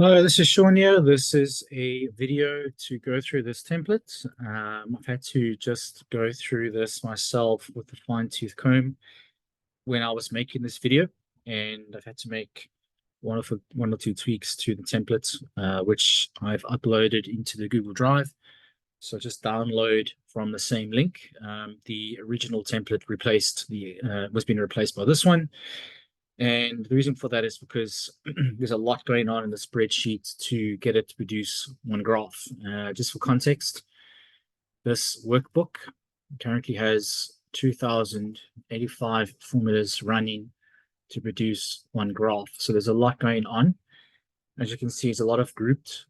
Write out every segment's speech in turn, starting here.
Hello, this is Sean here. This is a video to go through this template. I've had to just go through this myself with a fine-tooth comb when I was making this video, and I've had to make one or two tweaks to the template, which I've uploaded into the Google Drive. So just download from the same link. The original template was being replaced by this one. And the reason for that is because there's a lot going on in the spreadsheet to get it to produce one graph. Just for context, this workbook currently has 2,085 formulas running to produce one graph. So there's a lot going on. As you can see, there's a lot of grouped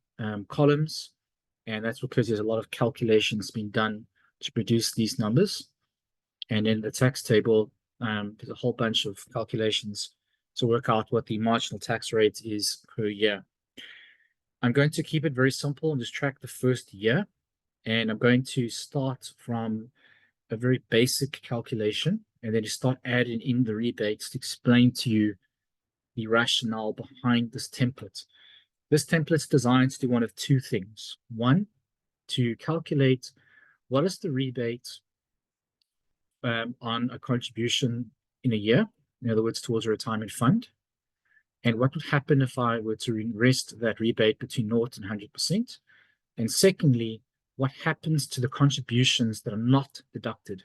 columns, and that's because there's a lot of calculations being done to produce these numbers. And in the tax table, there's a whole bunch of calculations to work out what the marginal tax rate is per year. I'm going to keep it very simple and just track the first year. And I'm going to start from a very basic calculation and then just start adding in the rebates to explain to you the rationale behind this template. This template's designed to do one of two things. One, to calculate what is the rebate on a contribution in a year, in other words, towards a retirement fund, and what would happen if I were to invest that rebate between 0 and 100%. And secondly, what happens to the contributions that are not deducted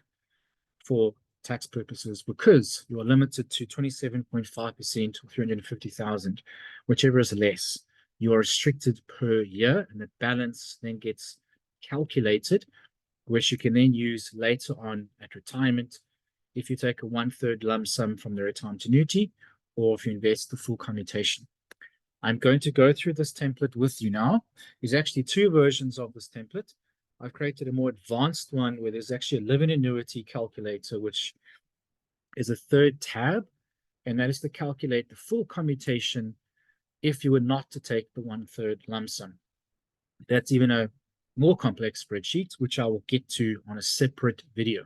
for tax purposes, because you are limited to 27.5% or 350,000, whichever is less. You are restricted per year, and the balance then gets calculated, which you can then use later on at retirement if you take a 1/3 lump sum from the retirement annuity, or if you invest the full commutation. I'm going to go through this template with you now. There's actually two versions of this template. I've created a more advanced one where there's actually a living annuity calculator, which is a third tab, and that is to calculate the full commutation if you were not to take the 1/3 lump sum. That's even a more complex spreadsheet, which I will get to on a separate video.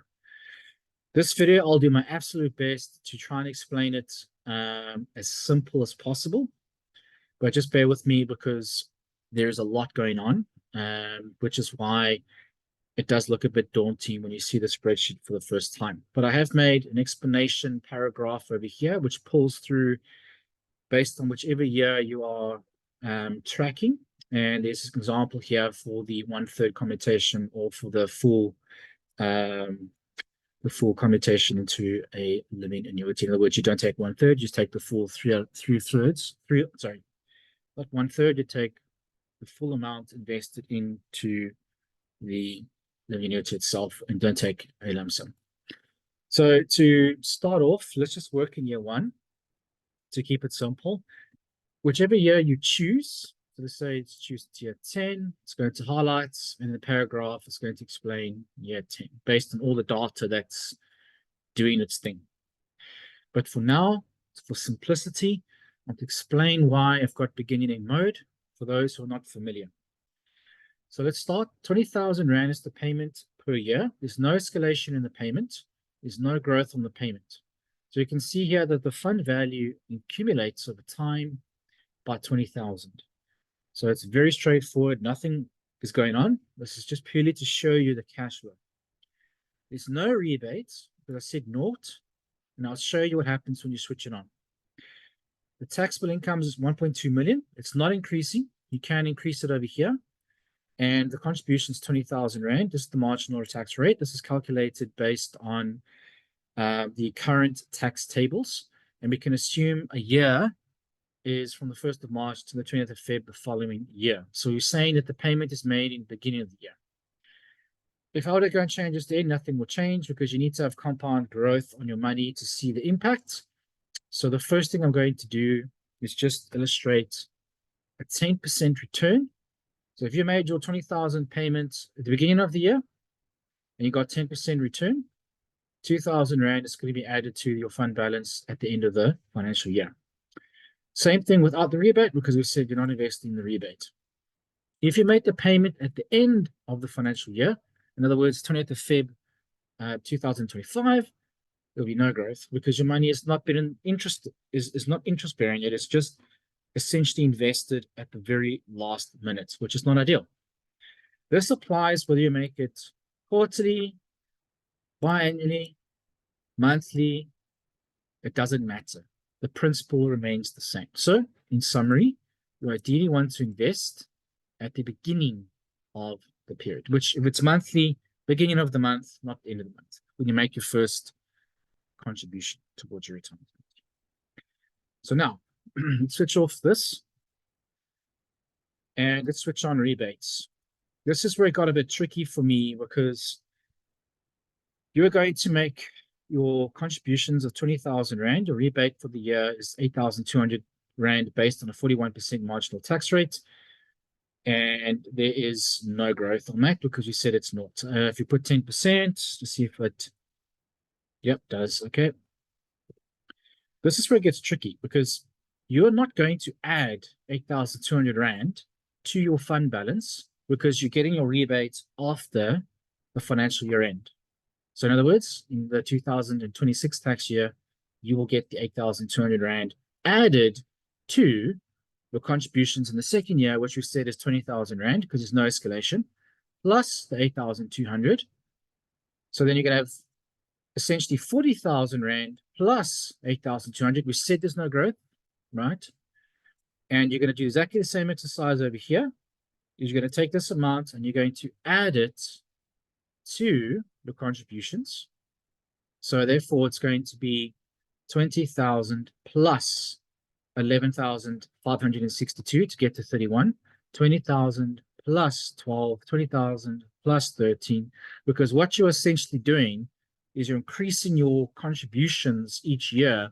This video, I'll do my absolute best to try and explain it as simple as possible, but just bear with me because there's a lot going on, which is why it does look a bit daunting when you see the spreadsheet for the first time. But I have made an explanation paragraph over here, which pulls through based on whichever year you are tracking. And there's an example here for the 1/3 commutation, or for the full commutation into a living annuity. In other words, you don't take 1/3, you just take the full three thirds. Not 1/3, you take the full amount invested into the living annuity itself and don't take a lump sum. So to start off, let's just work in year one to keep it simple. Whichever year you choose, so let's say it's choose year 10, it's going to highlight, and in the paragraph, it's going to explain year 10 based on all the data that's doing its thing. But for now, for simplicity, I want to explain why I've got beginning and mode for those who are not familiar. So let's start. 20,000 Rand is the payment per year. There's no escalation in the payment. There's no growth on the payment. So you can see here that the fund value accumulates over time by 20,000. So it's very straightforward. Nothing is going on. This is just purely to show you the cash flow. There's no rebates, because I said naught, and I'll show you what happens when you switch it on. The taxable income is 1.2 million. It's not increasing. You can increase it over here. And the contribution is 20,000 Rand. This is the marginal tax rate. This is calculated based on the current tax tables. And we can assume a year is from the 1st of March to the 20th of Feb the following year. So you're saying that the payment is made in the beginning of the year. If I were to go and change this there, nothing will change because you need to have compound growth on your money to see the impact. So the first thing I'm going to do is just illustrate a 10% return. So if you made your 20,000 payments at the beginning of the year and you got 10% return, 2,000 Rand is going to be added to your fund balance at the end of the financial year. Same thing without the rebate, because we said you're not investing in the rebate. If you made the payment at the end of the financial year, in other words, 20th of Feb 2025, there'll be no growth because your money has not been in interest, is not interest bearing yet. It's just essentially invested at the very last minute, which is not ideal. This applies whether you make it quarterly, biannually, monthly, it doesn't matter. The principle remains the same. So, in summary, you ideally want to invest at the beginning of the period, which if it's monthly, beginning of the month, not the end of the month, when you make your first contribution towards your retirement. So now, let's switch off this and let's switch on rebates. This is where it got a bit tricky for me because you're going to make your contributions of 20,000 Rand. Your rebate for the year is 8,200 Rand based on a 41% marginal tax rate. And there is no growth on that because you said it's not. If you put 10% to see if it, yep, does. Okay. This is where it gets tricky because you're not going to add 8,200 Rand to your fund balance because you're getting your rebates after the financial year end. So in other words, in the 2026 tax year, you will get the 8,200 Rand added to your contributions in the second year, which we said is 20,000 Rand because there's no escalation, plus the 8,200. So then you're going to have essentially 40,000 Rand plus 8,200. We said there's no growth, right? And you're going to do exactly the same exercise over here. You're going to take this amount and you're going to add it to the contributions. So therefore, it's going to be 20,000 plus 11,562 to get to 31, 20,000 plus 12, 20,000 plus 13, because what you're essentially doing is you're increasing your contributions each year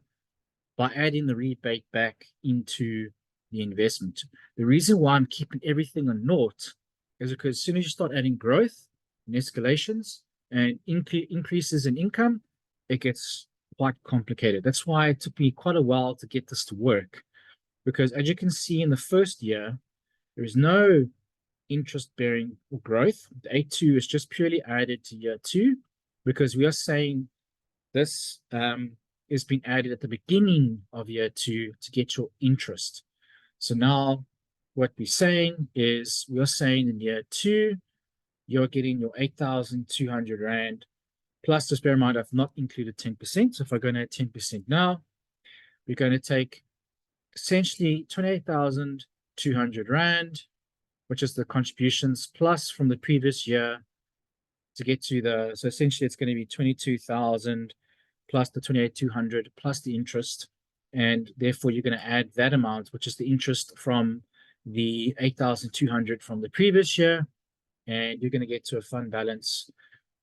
by adding the rebate back into the investment. The reason why I'm keeping everything on naught is because as soon as you start adding growth and escalations and increases in income, it gets quite complicated. That's why it took me quite a while to get this to work, because as you can see in the first year, there is no interest-bearing growth. The 8.2 is just purely added to year 2 because we are saying this is being added at the beginning of year 2 to get your interest. So now what we're saying is we are saying in year 2, you're getting your 8,200 Rand plus, just bear in mind, I've not included 10%. So if I go to 10% now, we're going to take essentially 28,200 Rand, which is the contributions plus from the previous year to get to the, so essentially it's going to be 22,000 plus the 28,200 plus the interest. And therefore you're going to add that amount, which is the interest from the 8,200 from the previous year. And you're going to get to a fund balance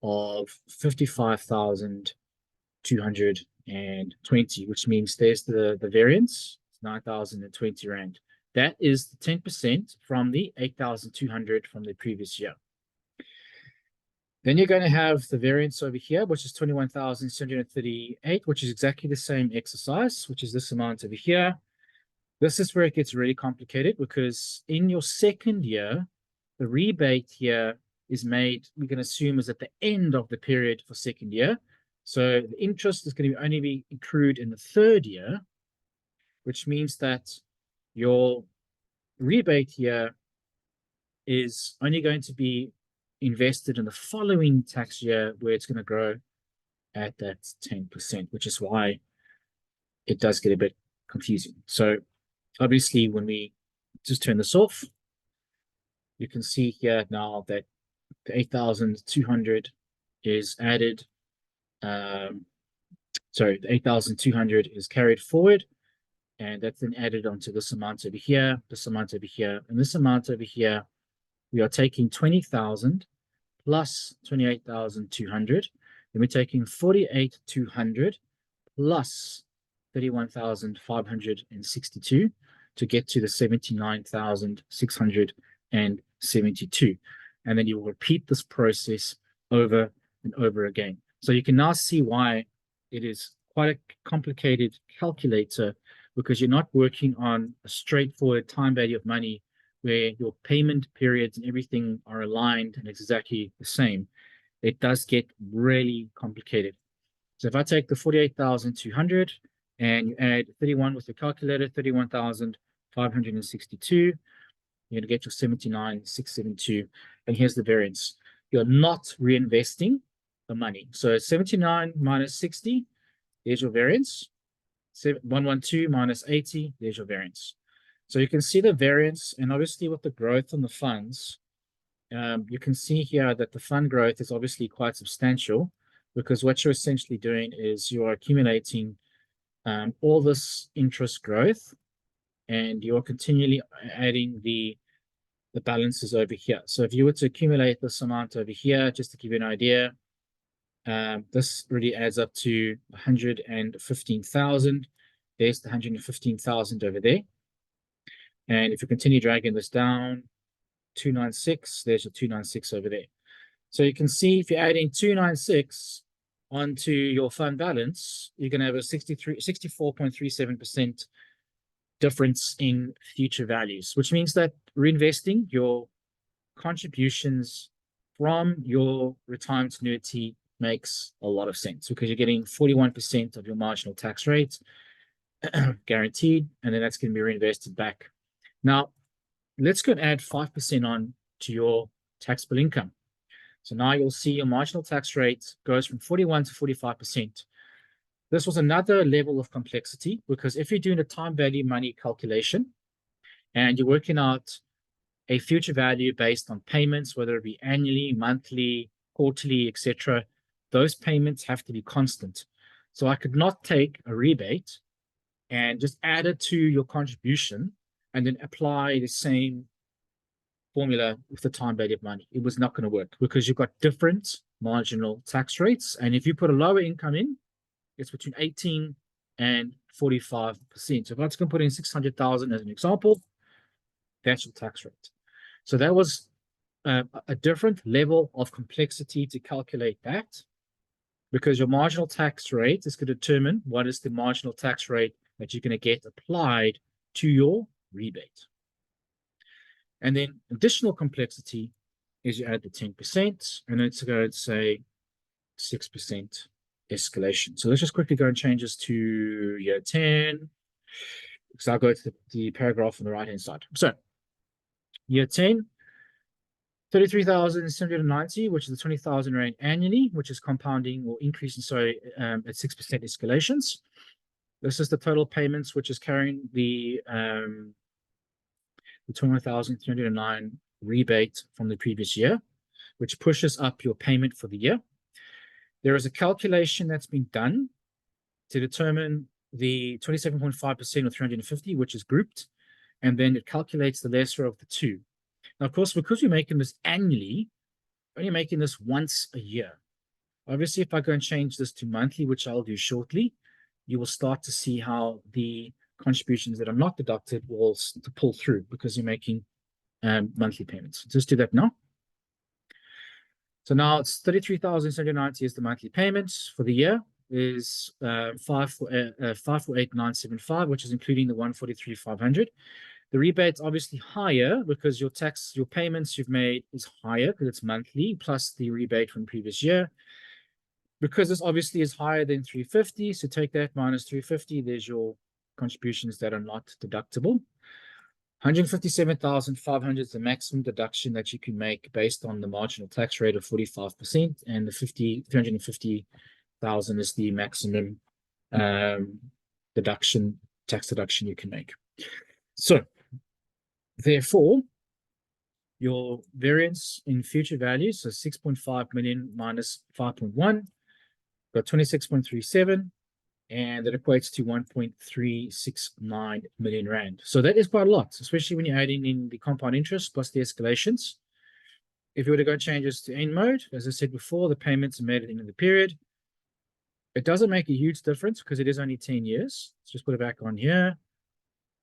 of 55,220, which means there's the variance, 9,020 Rand. That is the 10% from the 8,200 from the previous year. Then you're going to have the variance over here, which is 21,638, which is exactly the same exercise, which is this amount over here. This is where it gets really complicated because in your second year, the rebate here is made, we can assume, is at the end of the period for second year. So the interest is going to only be accrued in the third year, which means that your rebate here is only going to be invested in the following tax year where it's going to grow at that 10%, which is why it does get a bit confusing. So obviously when we just turn this off, you can see here now that the 8,200 is added. Sorry, the 8,200 is carried forward, and that's then added onto this amount over here, this amount over here, and this amount over here. We are taking 20,000 plus 28,200. Then we're taking 48,200 plus 31,562 to get to the 79,672. And then you will repeat this process over and over again. So you can now see why it is quite a complicated calculator, because you're not working on a straightforward time value of money where your payment periods and everything are aligned and it's exactly the same. It does get really complicated. So if I take the 48,200 and you add 31 with the calculator, 31,000 562. You're going to get your 79,672. And here's the variance. You're not reinvesting the money. So 79 minus 60, there's your variance. 112 minus 80, there's your variance. So you can see the variance, and obviously with the growth on the funds, you can see here that the fund growth is obviously quite substantial, because what you're essentially doing is you're accumulating all this interest growth, and you're continually adding the balances over here. So if you were to accumulate this amount over here, just to give you an idea, this really adds up to 115,000. There's the 115,000 over there. And if you continue dragging this down, 296, there's your 296 over there. So you can see if you're adding 296 onto your fund balance, you're going to have a 64.37% difference in future values, which means that reinvesting your contributions from your retirement annuity makes a lot of sense, because you're getting 41% of your marginal tax rate guaranteed, and then that's going to be reinvested back. Now, let's go and add 5% on to your taxable income. So now you'll see your marginal tax rate goes from 41 to 45%. This was another level of complexity, because if you're doing a time value money calculation and you're working out a future value based on payments, whether it be annually, monthly, quarterly, etc., those payments have to be constant. So I could not take a rebate and just add it to your contribution and then apply the same formula with the time value of money. It was not going to work, because you've got different marginal tax rates. And if you put a lower income in, it's between 18 and 45%. So if I was going to put in 600,000 as an example, that's your tax rate. So that was a different level of complexity to calculate that, because your marginal tax rate is going to determine what is the marginal tax rate that you're going to get applied to your rebate. And then additional complexity is you add the 10%, and then it's going to say 6% escalation. So let's just quickly go and change this to year 10, because I'll go to the paragraph on the right-hand side. So year 10, 33,790, which is the 20,000 rand annually, which is compounding or increasing, at 6% escalations. This is the total payments, which is carrying the 21,309 rebate from the previous year, which pushes up your payment for the year. There is a calculation that's been done to determine the 27.5% or 350, which is grouped, and then it calculates the lesser of the two. Now, of course, because we're making this annually, we're only making this once a year. Obviously, if I go and change this to monthly, which I'll do shortly, you will start to see how the contributions that are not deducted will pull through, because you're making monthly payments. Just do that now. So now it's 33,790 is the monthly payments for the year, is 548,975, which is including the 143,500. The rebate's obviously higher because your payments you've made is higher because it's monthly, plus the rebate from the previous year. Because this obviously is higher than 350, so take that minus 350, there's your contributions that are not deductible. 157,500 is the maximum deduction that you can make based on the marginal tax rate of 45%, and the 350,000 is the maximum tax deduction you can make. So, therefore, your variance in future values, so 6.5 million minus 5.1, got 26.37, and that equates to 1.369 million rand. So that is quite a lot, especially when you're adding in the compound interest plus the escalations. If you were to go change this to end mode, as I said before, the payments are made at the end of the period. It doesn't make a huge difference because it is only 10 years. Let's just put it back on here.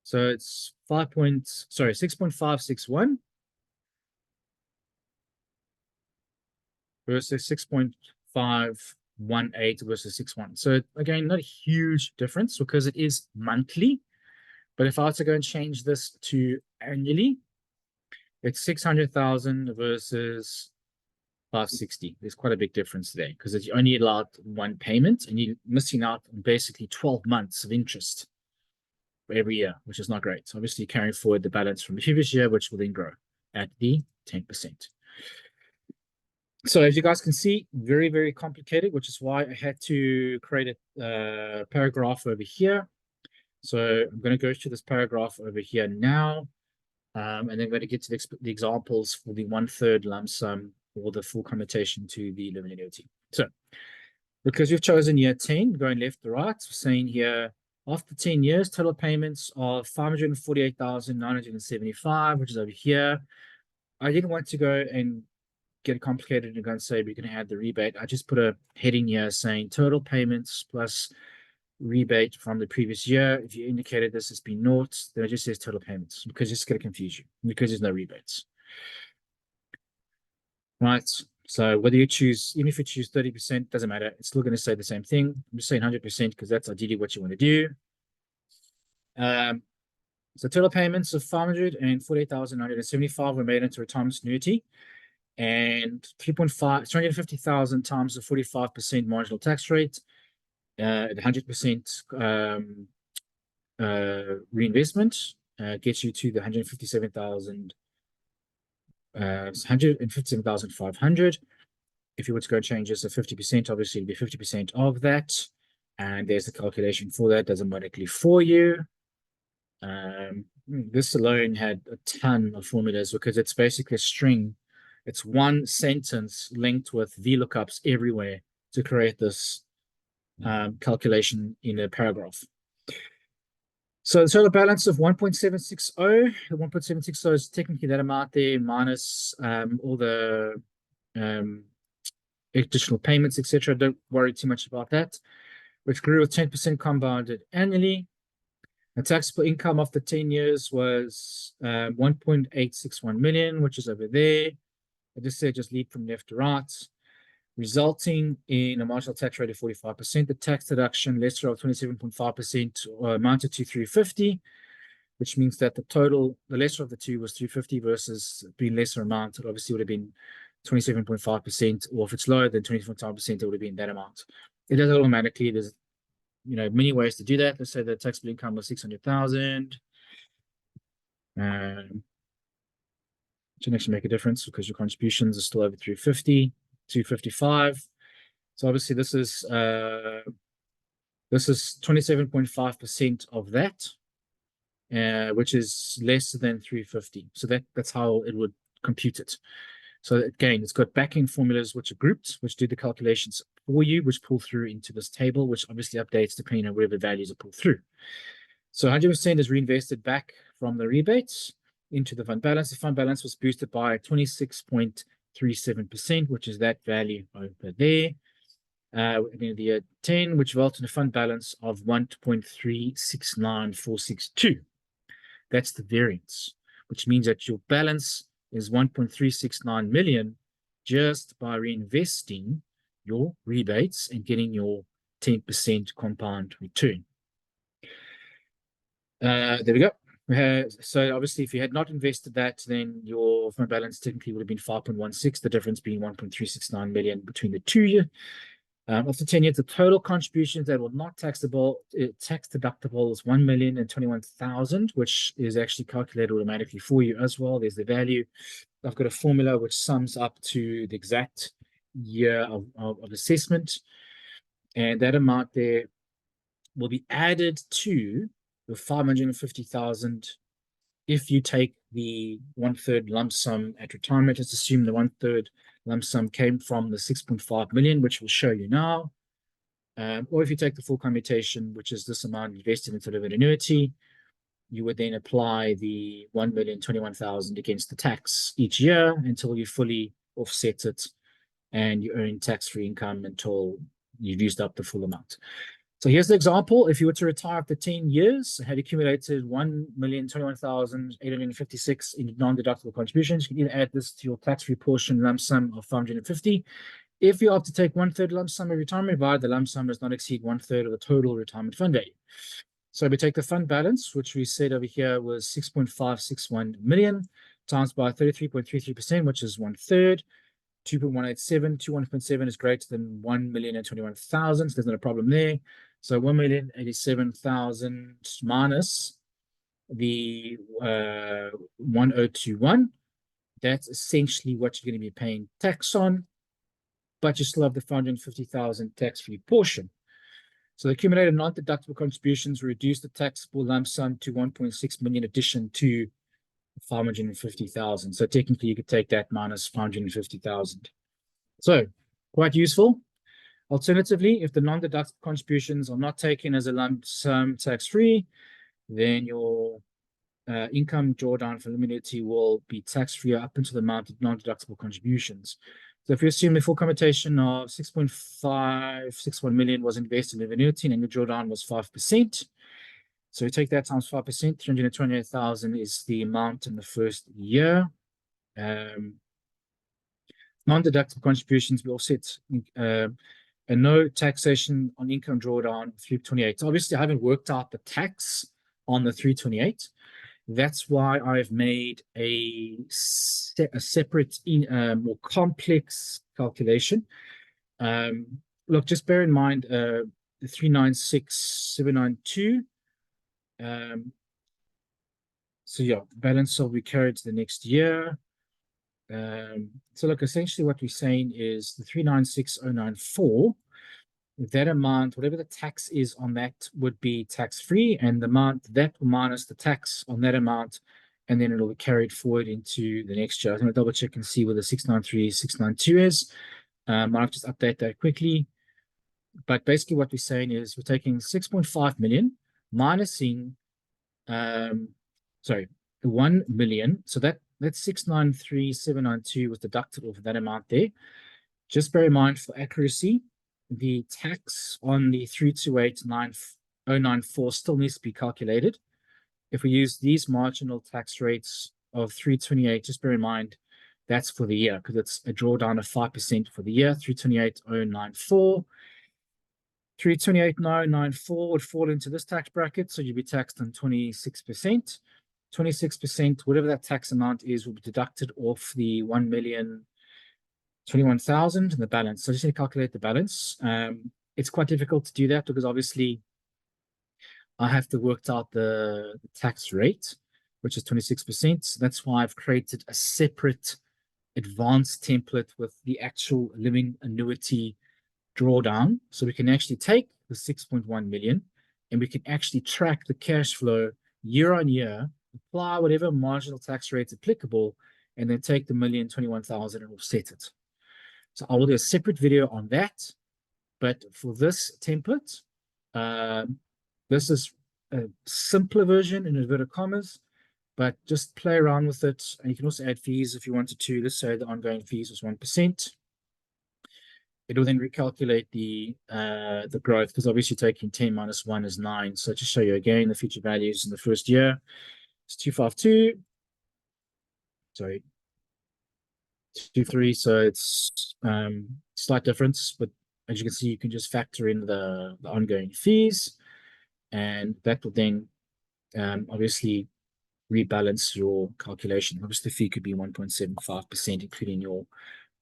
So it's 6.561 versus 6.518 versus 61. So again, not a huge difference because it is monthly. But if I were to go and change this to annually, it's 600,000 versus 560. There's quite a big difference there because it's only allowed one payment and you're missing out on basically 12 months of interest. every year, which is not great. So obviously carrying forward the balance from the previous year, which will then grow at the 10%. So as you guys can see, very, very complicated, which is why I had to create a paragraph over here. So I'm going to go through this paragraph over here now, and then I'm going to get to the examples for the 1/3 lump sum or the full commutation to the living annuity. So because we've chosen year 10, going left to right, we're saying here, after 10 years, total payments of 548,975, which is over here. I didn't want to go and get complicated and go and say we're going to add the rebate. I just put a heading here saying total payments plus rebate from the previous year. If you indicated this has been naught, then it just says total payments because it's going to confuse you because there's no rebates. Right. So whether you choose, even if you choose 30%, doesn't matter. It's still going to say the same thing. I'm just saying 100% because that's ideally what you want to do. So total payments of 548,975 were made into retirement annuity, and 350,000 times the 45% marginal tax rate, at 100% reinvestment gets you to the 157,500. If you were to go change this to 50%, obviously it'd be 50% of that. And there's the calculation for that, does automatically for you. This alone had a ton of formulas because it's basically a string. It's one sentence linked with VLOOKUPs everywhere to create this calculation in a paragraph. So the total balance of 1.760, the 1.760 is technically that amount there minus all the additional payments, etc. Don't worry too much about that, which grew with 10% compounded annually. The taxable income after 10 years was 1.861 million, which is over there. I just said just lead from left to right, resulting in a marginal tax rate of 45%. The tax deduction, lesser of 27.5%, amounted to 350, which means that the lesser of the two was 350 versus being lesser amount. It obviously would have been 27.5%, or if it's lower than 27.5%, it would have been that amount. It does it automatically. There's many ways to do that. Let's say the taxable income was 600,000. Shouldn't actually make a difference because your contributions are still over 350, 255. So obviously this is 27.5% of that, which is less than 350. So that's how it would compute it. So again, it's got backing formulas which are grouped, which do the calculations for you, which pull through into this table, which obviously updates depending on whatever values are pulled through. So 100% is reinvested back from the rebates into the fund balance. The fund balance was boosted by 26.37%, which is that value over there. At the end of the year 10, which results in a fund balance of 1.369462. That's the variance, which means that your balance is 1.369 million just by reinvesting your rebates and getting your 10% compound return. There we go. So obviously, if you had not invested that, then your fund balance technically would have been 5.16, the difference being 1.369 million between the 2 years. After 10 years, the total contributions that were not taxable, tax deductible is 1,021,000, which is actually calculated automatically for you as well. There's the value. I've got a formula which sums up to the exact year of assessment. And that amount there will be added to the 550,000 if you take the 1/3 lump sum at retirement. Let's assume the 1/3 lump sum came from the 6.5 million, which we'll show you now. Or if you take the full commutation, which is this amount invested into living annuity, you would then apply the 1,021,000 against the tax each year until you fully offset it and you earn tax-free income until you've used up the full amount. So here's the example. If you were to retire after 10 years, had accumulated 1,021,856 in non-deductible contributions, you can either add this to your tax-free portion lump sum of 550. If you opt to take 1/3 lump sum of retirement, the lump sum does not exceed 1/3 of the total retirement fund value. So we take the fund balance, which we said over here was 6.561 million, times by 33.33%, which is 1/3. 2.187, 1.7 is greater than 1,021,000. So there's not a problem there. So 1,087,000 minus the 1021, that's essentially what you're going to be paying tax on, but you still have the 450,000 tax-free portion. So the accumulated non-deductible contributions reduce the taxable lump sum to 1.6 million addition to 550,000. So technically you could take that minus 550,000. So quite useful. Alternatively, if the non-deductible contributions are not taken as a lump sum tax-free, then your income drawdown for annuity will be tax-free up until the amount of non-deductible contributions. So if you assume the full commutation of 6.561 million was invested in annuity and your drawdown was 5%, so you take that times 5%, 328,000 is the amount in the first year. Non-deductible contributions will offset and no taxation on income drawdown 328. So obviously, I haven't worked out the tax on the 328. That's why I've made a separate, more complex calculation. Look, just bear in mind the 396,792. So yeah, balance will be carried to the next year. So look, essentially what we're saying is the 396,094, that amount, whatever the tax is on that, would be tax-free, and the amount that will minus the tax on that amount, and then it'll be carried forward into the next year. I'm going to double check and see where the 693, 692 is. I'll just update that quickly. But basically what we're saying is we're taking 6.5 million, minusing, sorry, 1 million. So that 693,792 was deducted off of that amount there. Just bear in mind for accuracy, the tax on the 328,094 still needs to be calculated. If we use these marginal tax rates of 328, just bear in mind that's for the year because it's a drawdown of 5% for the year. 328,094. 328,994 would fall into this tax bracket, so you'd be taxed on 26%. 26%, whatever that tax amount is, will be deducted off the 1,021,000 and the balance. So I just need to calculate the balance. It's quite difficult to do that because obviously I have to work out the tax rate, which is 26%. So that's why I've created a separate advanced template with the actual living annuity drawdown. So we can actually take the 6.1 million and we can actually track the cash flow year on year, apply whatever marginal tax rates applicable, and then take the 1,021,000 and offset it. So I will do a separate video on that. But for this template, this is a simpler version in inverted commas, but just play around with it. And you can also add fees if you wanted to. Let's say the ongoing fees was 1%. It will then recalculate the growth because obviously taking 10 minus 1 is 9. So to show you again the future values in the first year, it's 252. Sorry, 23. So it's slight difference, but as you can see, you can just factor in the ongoing fees, and that will then obviously rebalance your calculation. Obviously, the fee could be 1.75%, including your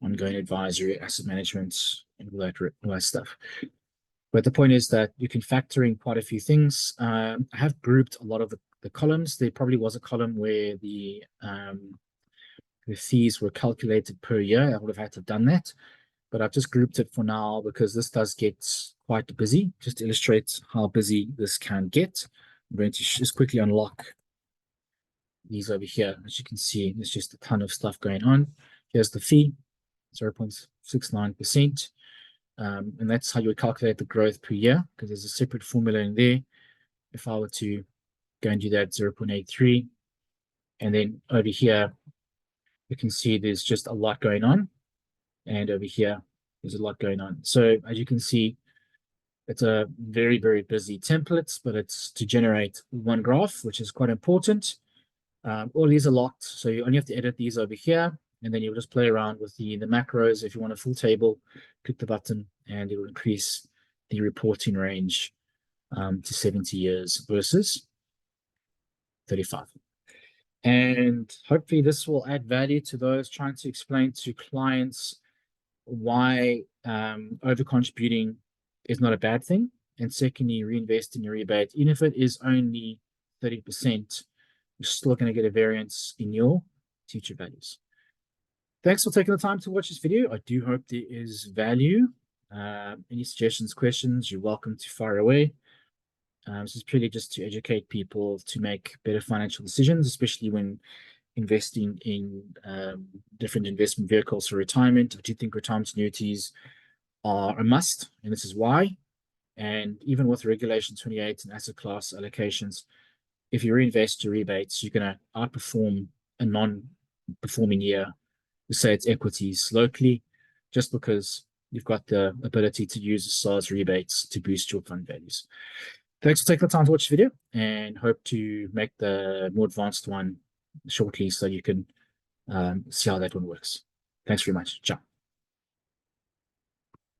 ongoing advisory, asset management, and all that stuff. But the point is that you can factor in quite a few things. I have grouped a lot of the columns. There probably was a column where the fees were calculated per year. I would have had to have done that, but I've just grouped it for now because this does get quite busy. Just to illustrate how busy this can get, I'm going to just quickly unlock these over here. As you can see, there's just a ton of stuff going on. Here's the fee, 0.69%. And that's how you would calculate the growth per year because there's a separate formula in there. If I were to go and do that, 0.83, and then over here, you can see there's just a lot going on. And over here, there's a lot going on. So as you can see, it's a very, very busy template, but it's to generate one graph, which is quite important. All these are locked, so you only have to edit these over here, and then you'll just play around with the macros. If you want a full table, click the button, and it will increase the reporting range to 70 years versus 35. And hopefully this will add value to those trying to explain to clients why over-contributing is not a bad thing. And secondly, reinvesting your rebate, even if it is only 30%, you're still going to get a variance in your future values. Thanks for taking the time to watch this video. I do hope there is value. Any suggestions, questions, you're welcome to fire away. This is purely just to educate people to make better financial decisions, especially when investing in different investment vehicles for retirement. I do think retirement annuities are a must, and this is why. And even with Regulation 28 and asset class allocations, if you reinvest your rebates, you're going to outperform a non-performing year, say it's equities locally, just because you've got the ability to use the SARS rebates to boost your fund values. Thanks for taking the time to watch the video, and hope to make the more advanced one shortly so you can see how that one works. Thanks very much. Ciao.